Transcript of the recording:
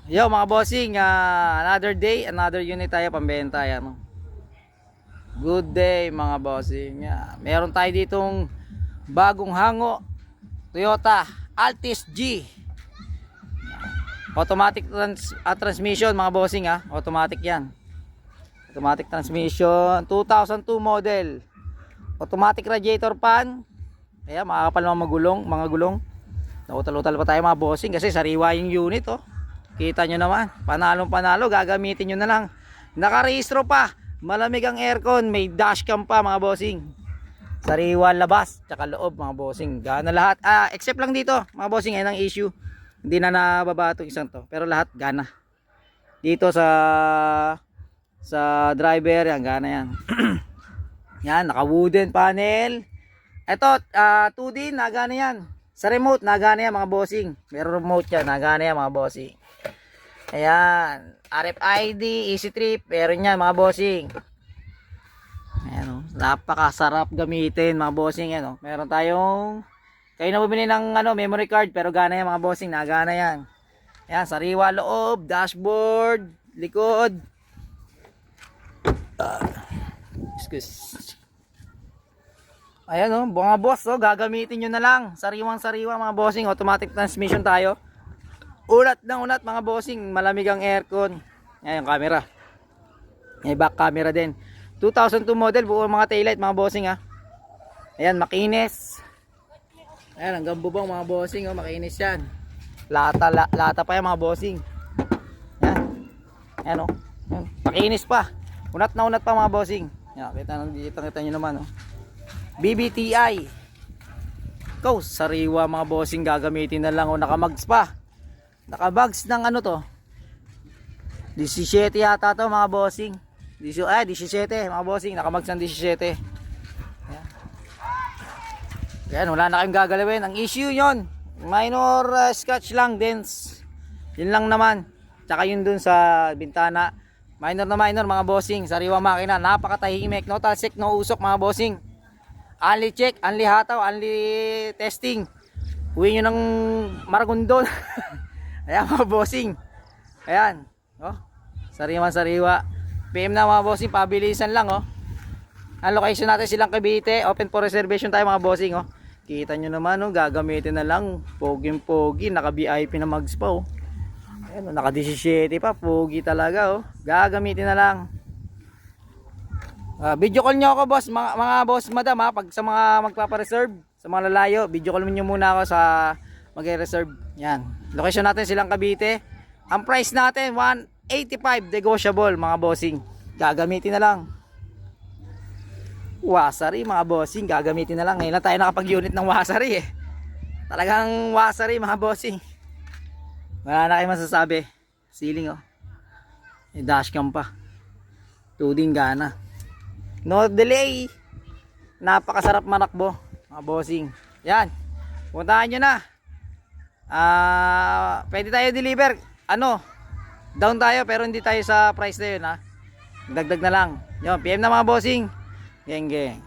Yo mga bossing, another day, another unit tayo pambenta yan. Good day mga bossing. Meron tayo ditong bagong hango Toyota Altis G. Automatic transmission mga bossing Automatic yan. Automatic transmission, 2002 model. Automatic radiator fan. Ayan, makakapal mga gulong. Nautal-utal pa tayo mga bossing kasi sariwa yung unit Kita nyo naman, panalo, gagamitin nyo na lang. Nakarehistro pa, malamig ang aircon, may dashcam pa mga bossing. Sariwa labas, tsaka loob mga bossing. Gana lahat, except lang dito mga bossing, ayun ang issue. Hindi na nababa itong isang to, pero lahat gana. Dito sa driver, yan, gana yan. Yan, naka wooden panel. Ito, 2D, nagana yan. Sa remote, nagana yan mga bossing. Meron remote yan, nagana yan mga bossing. Ayan, RFID, easy trip, meron yan mga bossing. Ayan napakasarap gamitin mga bossing yan Meron tayong, kayo na bumili ng memory card, pero gana yan mga bossing, nagana yan. Ayan, sariwa loob, dashboard, likod. Excuse. Ayan mga boss gagamitin nyo na lang. Sariwang-sariwa mga bossing, automatic transmission tayo. Ulat ng ulat mga bossing, malamig ang aircon. Ayan yung camera. May back camera din. 2002 model, buo mga taillight mga bossing Ayan, makinis. Ayan, hanggang bubong mga bossing makinis yan. Lata pa yan mga bossing. Ayan. Ayan Ayan. Makinis pa. Unat na unat pa mga bossing. Ayan, kita nyo naman BBTI. Ikaw, sariwa mga bossing, gagamitin na lang nakamags pa. Nakabags ng to 17 yata to mga bossing. 17 mga bossing, nakamags ng 17. Yan, wala na kayong gagalawin. Ang issue yon, minor scratch lang, dents. Yun lang naman. Tsaka yun dun sa bintana, minor mga bossing. Sariwa makina, napakatahimik, no talsik, no usok mga bossing. Only check, only hataw, only testing. Uwi nyo ng Maragondon. Ayan mga bossing. Ayan. Sariwa. PM na mga bossing. Pabilisan lang Ang location natin silang Cavite. Open for reservation tayo mga bossing Kita nyo naman gagamitin na lang. Poging-pogi. Naka VIP na mags pa Ayan naka 17 pa. Pogi talaga Gagamitin na lang. Video call nyo ako boss. Mga boss madam pag sa mga magpapareserve, sa mga lalayo, video call nyo muna ako sa magre-reserve. Yan. Location natin silang Cavite. Ang price natin 185, negotiable mga bossing. Gagamitin na lang. Wasari mga bossing, gagamitin na lang. Ngayon lang tayo nakapag-unit ng wasari Talagang wasari mga bossing. Wala na kayo masasabi. Ceiling May dashcam pa. 2D gana. No delay. Napakasarap manakbo mga bossing. Yan. Puntahan nyo na. Pwede tayo deliver. Down tayo pero hindi tayo sa price na yun Dagdag na lang. Yun, PM na mga bossing. Geng.